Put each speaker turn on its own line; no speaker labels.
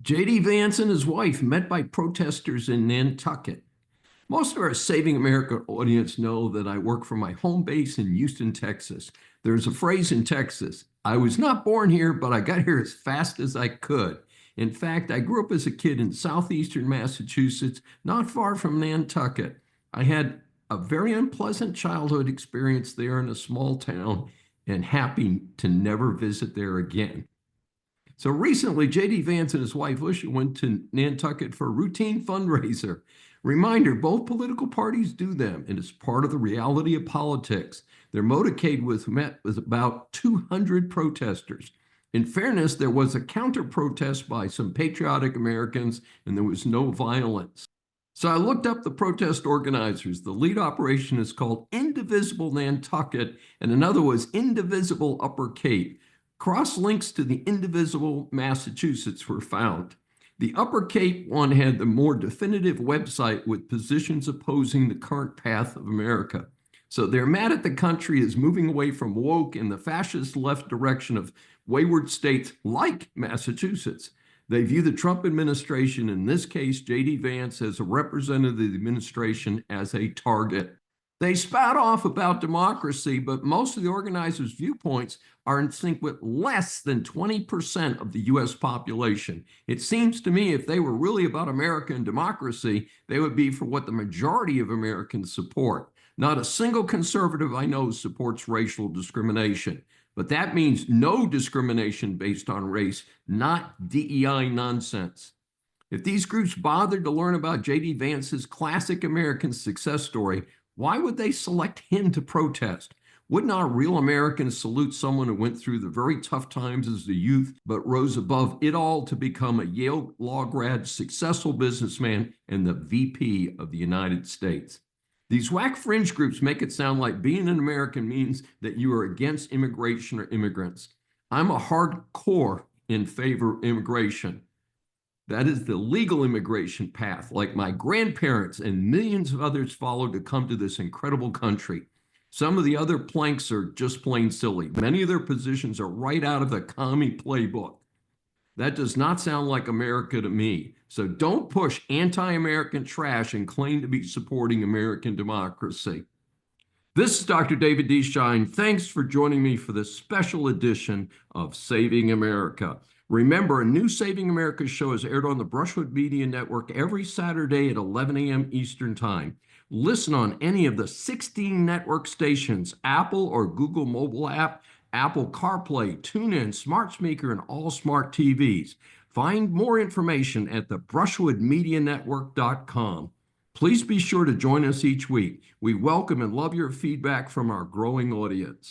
JD Vance and his wife met by protesters in Nantucket. Most of our Saving America audience know that I work from my home base in Houston, Texas. There's a phrase in Texas, I was not born here, but I got here as fast as I could. In fact, I grew up as a kid in southeastern Massachusetts, not far from Nantucket. I had a very unpleasant childhood experience there in a small town and happy to never visit there again. So recently, JD Vance and his wife Usha went to Nantucket for a routine fundraiser. Reminder, both political parties do them, and it's part of the reality of politics. Their motorcade was met with about 200 protesters. In fairness, there was a counter-protest by some patriotic Americans, and there was no violence. So I looked up the protest organizers. The lead operation is called Indivisible Nantucket, and another was Indivisible Upper Cape. Cross links to the Indivisible Massachusetts were found. The Upper Cape one had the more definitive website with positions opposing the current path of America. So they're mad at the country is moving away from woke in the fascist left direction of wayward states like Massachusetts. They view the Trump administration, in this case, JD Vance, as a representative of the administration, as a target. They spout off about democracy, but most of the organizers' viewpoints are in sync with less than 20% of the U.S. population. It seems to me if they were really about America and democracy, they would be for what the majority of Americans support. Not a single conservative I know supports racial discrimination, but that means no discrimination based on race, not DEI nonsense. If these groups bothered to learn about JD Vance's classic American success story, why would they select him to protest? Wouldn't our real Americans salute someone who went through the very tough times as a youth, but rose above it all to become a Yale law grad, successful businessman, and the VP of the United States? These whack fringe groups make it sound like being an American means that you are against immigration or immigrants. I'm a hardcore in favor of immigration. That is the legal immigration path, like my grandparents and millions of others followed to come to this incredible country. Some of the other planks are just plain silly. Many of their positions are right out of the commie playbook. That does not sound like America to me. So don't push anti-American trash and claim to be supporting American democracy. This is Dr. David D. Schein. Thanks for joining me for this special edition of Saving America. Remember, a new Saving America show is aired on the Brushwood Media Network every Saturday at 11 a.m. Eastern Time. Listen on any of the 16 network stations, Apple or Google mobile app, Apple CarPlay, TuneIn, Smart Speaker, and all smart TVs. Find more information at the brushwoodmedianetwork.com. Please be sure to join us each week. We welcome and love your feedback from our growing audience.